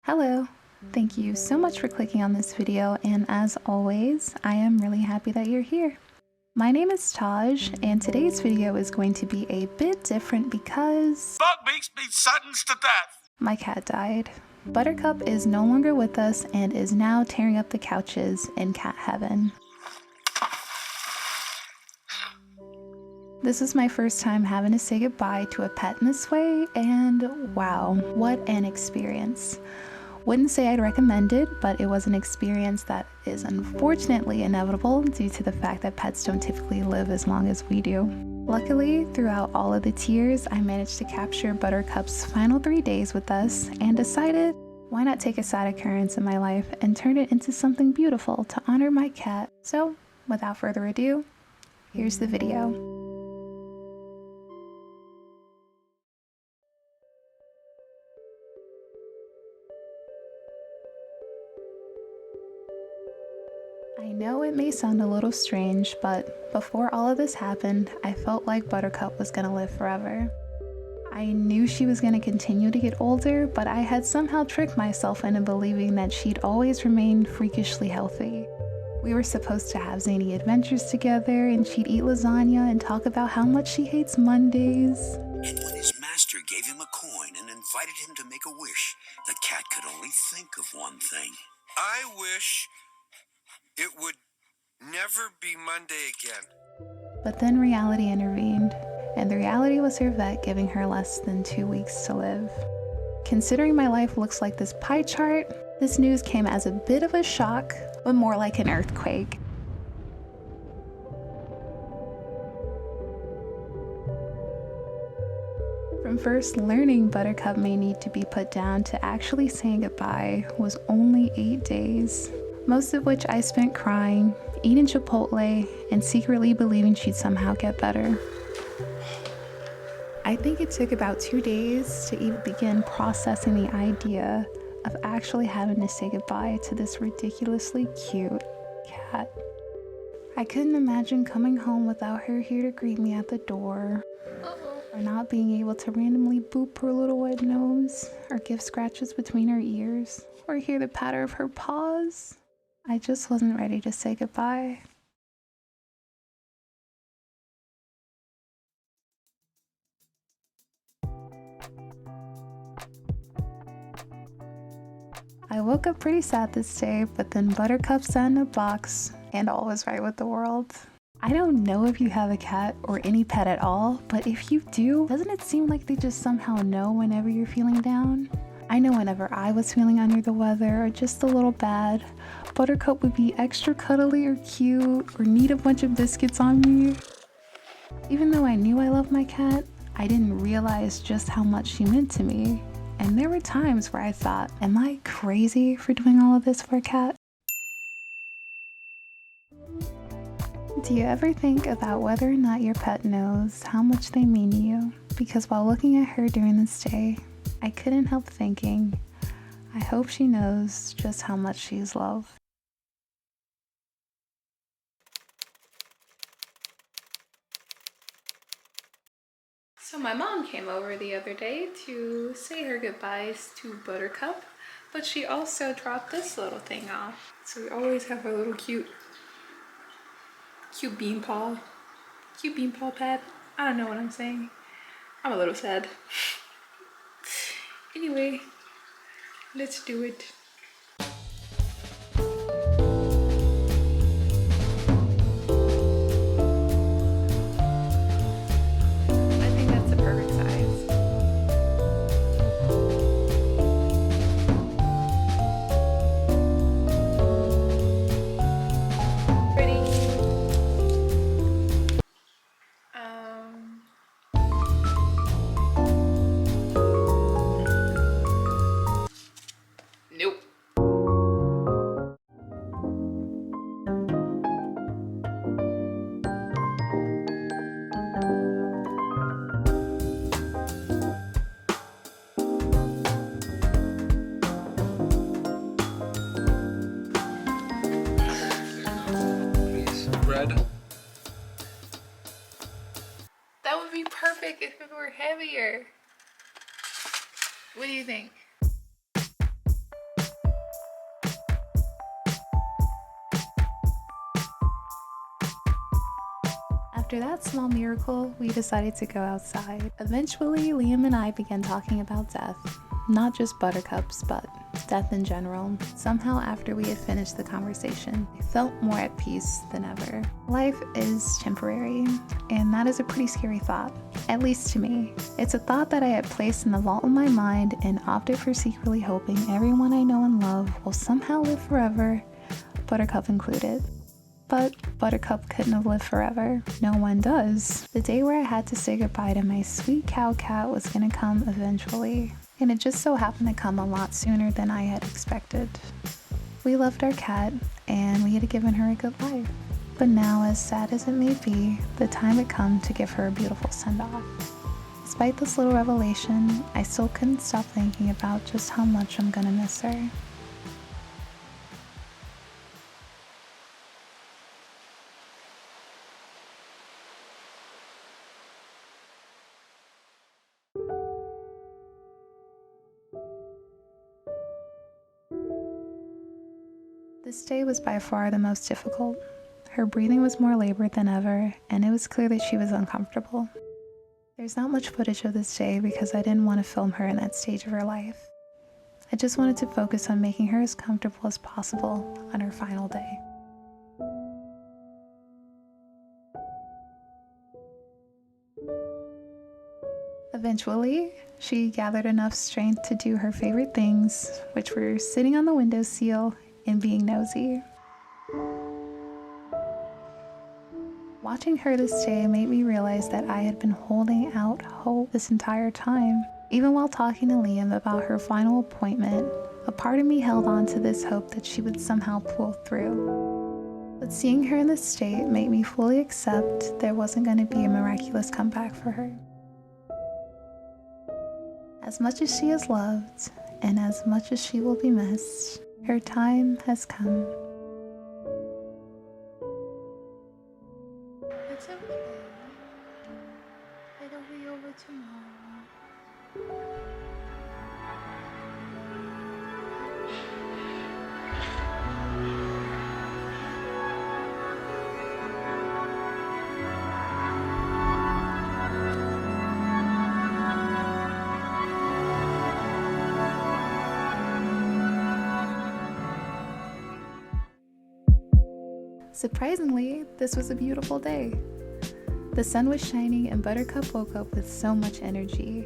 Hello! Thank you so much for clicking on this video, and as always, I am really happy that you're here. My name is Taj, and today's video is going to be a bit different because That makes me sentenced to death. My cat died. Buttercup is no longer with us and is now tearing up the couches in cat heaven. This is my first time having to say goodbye to a pet in this way, and wow, what an experience. Wouldn't say I'd recommend it, but it was an experience that is unfortunately inevitable due to the fact that pets don't typically live as long as we do. Luckily, throughout all of the tears, I managed to capture Buttercup's final 3 days with us and decided, why not take a sad occurrence in my life and turn it into something beautiful to honor my cat. So, without further ado, here's the video. I know it may sound a little strange, but before all of this happened, I felt like Buttercup was gonna live forever. I knew she was gonna continue to get older, but I had somehow tricked myself into believing that she'd always remain freakishly healthy. We were supposed to have zany adventures together, and she'd eat lasagna and talk about how much she hates Mondays. And when his master gave him a coin and invited him to make a wish, the cat could only think of one thing. I wish it would never be Monday again. But then reality intervened, and the reality was her vet giving her less than 2 weeks to live. Considering my life looks like this pie chart, this news came as a bit of a shock, but more like an earthquake. From first learning Buttercup may need to be put down to actually saying goodbye was only 8 days, most of which I spent crying, eating Chipotle, and secretly believing she'd somehow get better. I think it took about 2 days to even begin processing the idea of actually having to say goodbye to this ridiculously cute cat. I couldn't imagine coming home without her here to greet me at the door, or not being able to randomly boop her little wet nose, or give scratches between her ears, or hear the patter of her paws. I just wasn't ready to say goodbye. I woke up pretty sad this day, but then Buttercup sat in a box, and all was right with the world. I don't know if you have a cat or any pet at all, but if you do, doesn't it seem like they just somehow know whenever you're feeling down? I know whenever I was feeling under the weather or just a little bad, Buttercup would be extra cuddly or cute or need a bunch of biscuits on me. Even though I knew I loved my cat, I didn't realize just how much she meant to me. And there were times where I thought, am I crazy for doing all of this for a cat? Do you ever think about whether or not your pet knows how much they mean to you? Because while looking at her during this day, I couldn't help thinking, I hope she knows just how much she's loved. So my mom came over the other day to say her goodbyes to Buttercup, but she also dropped this little thing off. So we always have our little cute beanpole pad. I don't know what I'm saying. I'm a little sad. Anyway, let's do it. I think that's the perfect size. Ready? Nope. Red. That would be perfect if it were heavier. What do you think? After that small miracle, we decided to go outside. Eventually, Liam and I began talking about death. Not just buttercups, but death in general. Somehow, after we had finished the conversation, I felt more at peace than ever. Life is temporary, and that is a pretty scary thought, at least to me. It's a thought that I had placed in the vault of my mind and opted for secretly hoping everyone I know and love will somehow live forever, Buttercup included. But Buttercup couldn't have lived forever. No one does. The day where I had to say goodbye to my sweet cow cat was gonna come eventually. And it just so happened to come a lot sooner than I had expected. We loved our cat, and we had given her a good life. But now, as sad as it may be, the time had come to give her a beautiful send-off. Despite this little revelation, I still couldn't stop thinking about just how much I'm gonna miss her. This day was by far the most difficult. Her breathing was more labored than ever, and it was clear that she was uncomfortable. There's not much footage of this day because I didn't want to film her in that stage of her life. I just wanted to focus on making her as comfortable as possible on her final day. Eventually, she gathered enough strength to do her favorite things, which were sitting on the windowsill and being nosy. Watching her this day made me realize that I had been holding out hope this entire time. Even while talking to Liam about her final appointment, a part of me held on to this hope that she would somehow pull through. But seeing her in this state made me fully accept there wasn't going to be a miraculous comeback for her. As much as she is loved, and as much as she will be missed, her time has come. It's okay. It'll be over tomorrow. Surprisingly, this was a beautiful day. The sun was shining and Buttercup woke up with so much energy.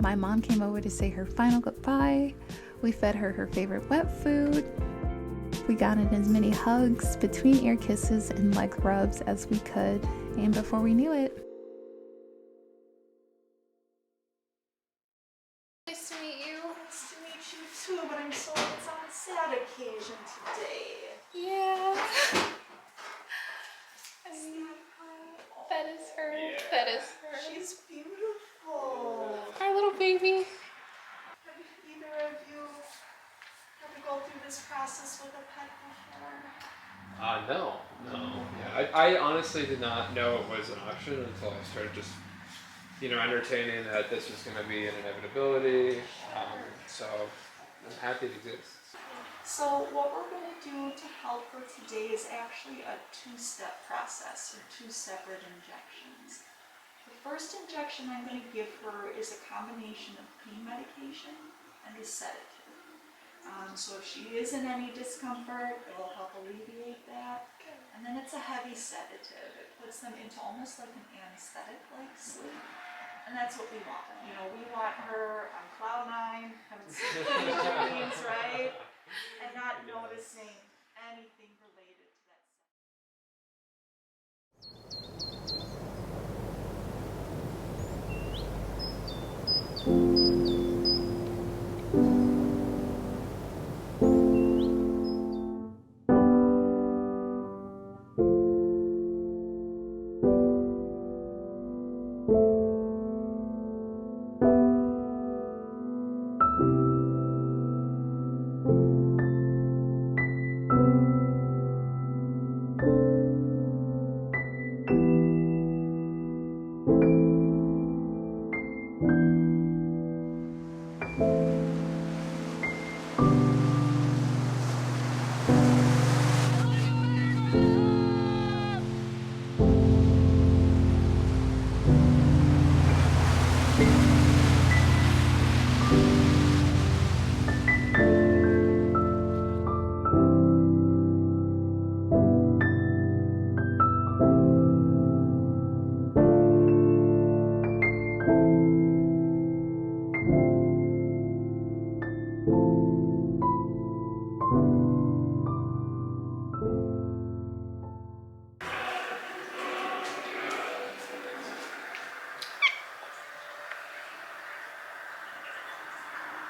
My mom came over to say her final goodbye. We fed her her favorite wet food. We got in as many hugs, between ear kisses, and leg rubs as we could. And before we knew it, nice to meet you. Nice to meet you too, but I'm sorry it's on a sad occasion today. Yeah. That is her. Yeah. That is her. She's beautiful. Our little baby. Have either of you had to go through this process with a pet before? No. Yeah, I honestly did not know it was an option until I started just, entertaining that this was going to be an inevitability. So I'm happy it exists. So what we're going to do to help her today is actually a two-step process, or two separate injections. The first injection I'm going to give her is a combination of pain medication and a sedative. So if she is in any discomfort, it will help alleviate that. And then it's a heavy sedative. It puts them into almost like an anesthetic-like sleep. And that's what we want. We want her on cloud nine, having sleep